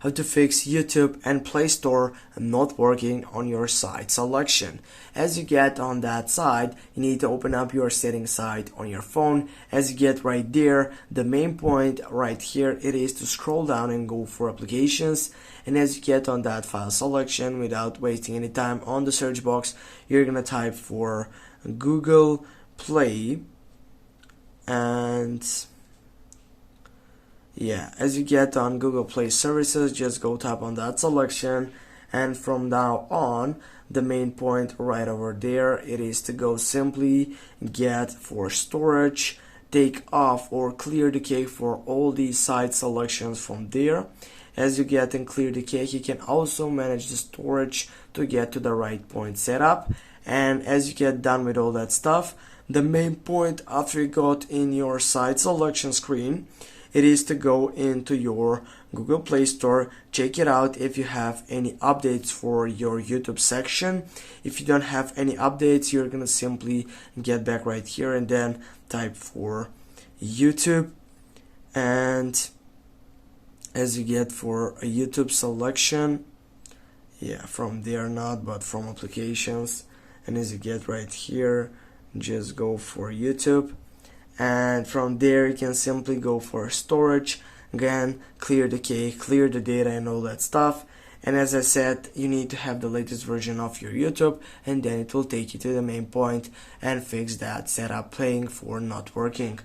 how to fix YouTube and Play Store not working on your site selection. As you get on that side, you need to open up your settings side on your phone. As you get right there, the main point right here, it is to scroll down and go for applications. And as you get on that file selection, without wasting any time on the search box, you're gonna type for Google Play. And yeah, as you get on Google Play Services, just go tap on that selection, and from now on, the main point right over there, it is to go simply get for storage, take off or clear the cake for all these site selections from there. As you get and clear the cake, you can also manage the storage to get to the right point setup. And as you get done with all that stuff, the main point after you got in your site selection screen, it is to go into your Google Play Store, check it out if you have any updates for your YouTube section. If you don't have any updates, you're gonna simply get back right here and then type for YouTube. And as you get for a YouTube selection, yeah, from there not, but from applications, and as you get right here, just go for YouTube. And from there you can simply go for storage, again clear the cake, clear the data and all that stuff. And as I said, you need to have the latest version of your YouTube, and then it will take you to the main point and fix that setup playing for not working.